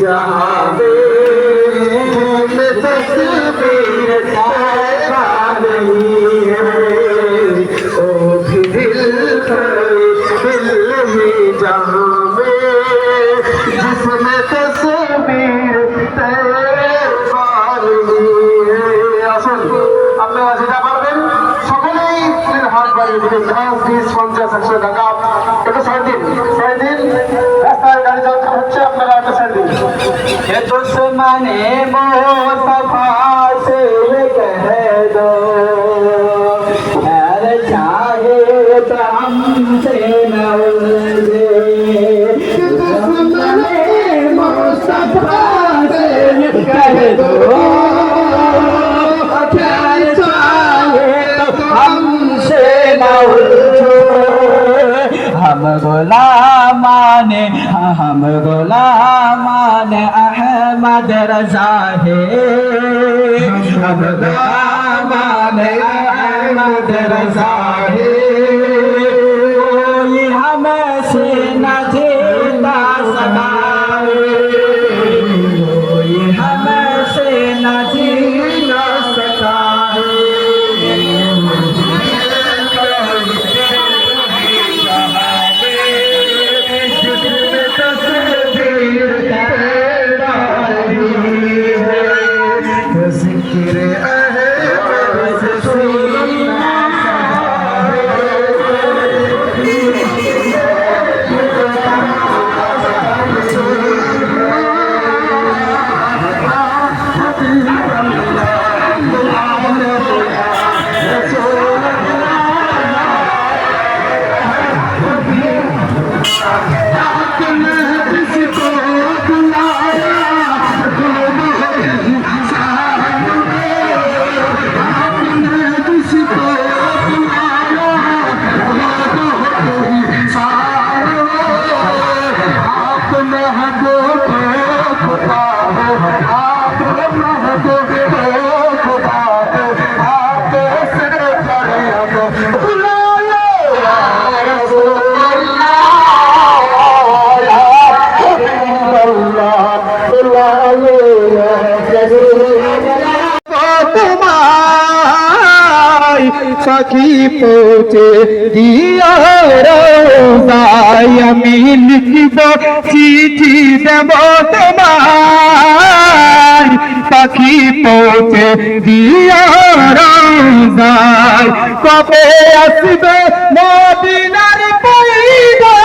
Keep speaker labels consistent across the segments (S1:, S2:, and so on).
S1: जहाँ में तस्वीर ऐसा नहीं है ओ भी दिल ही जहाँ में जिसमें तस्वीर तैयार नहीं है আসুন আপনারা যেটা পারবেন সকলেই হাত বাড়িয়ে দিবেন 10, 20, 50, 100 টাকা এটা সাইড দিন রাস্তায় গাড়ি চলাচল হচ্ছে আপনারা একটা সাইড দিন ये दुश्मने मुस्तफा से कह दो यार चाहे तो हमसे न उलझे दुश्मने मुस्तफा से कह दो यार चाहे तो हमसे न उलझो हम गुलामान अहमद रजा है हम गुलामान अहमद रजा है कोई हमसे न जीता सका कोई हमसे न जीता सका পাখি পৌঁছে দিয়া রোজায় আমি লিখিব চিঠি দেব তোমায় পাখি পৌঁছে দিয়া রোজায় কবে আসবে মদিনার পয়গা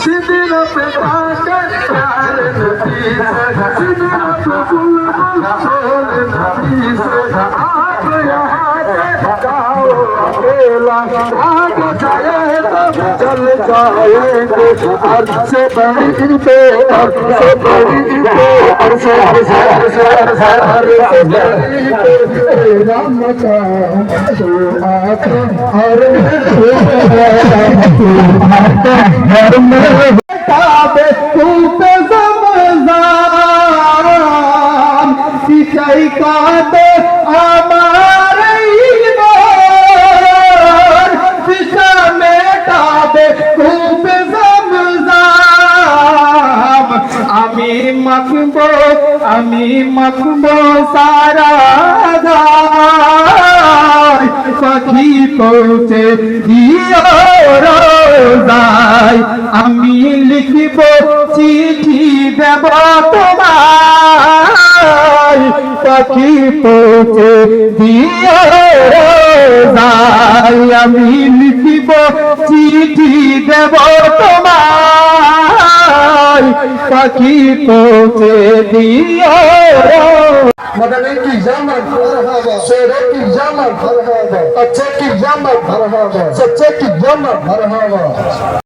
S1: सिदरा पे पाकर यार नबी सिदरा पे बुलबुल छोड़ नबी से आप यहाँ से जाओ अकेला आगे जाए तो चल जाएंगे अर्ज से बड़ी पे अर्ज से बड़ी पे अर्ज से राम का तो आके और घर में काबे कूपे ज़मज़म सिंचाई का तो हमारे ईमान दिशा में काबे कूपे ज़मज़म আমি মাখবো সারা গায় পাখি পৌঁছে দিও রোজায় আমি লিখিব চিঠি দেব তোমায় পাখি পৌঁছে দিও রোজায় আমি লিখিব চিঠি দেব তোমায় পাখি পৌঁছে দিও मदनी की जामत मरहबा शेरे की जामत मरहबा अच्छे की जामत मरहबा सच्चे की जामत मरहबा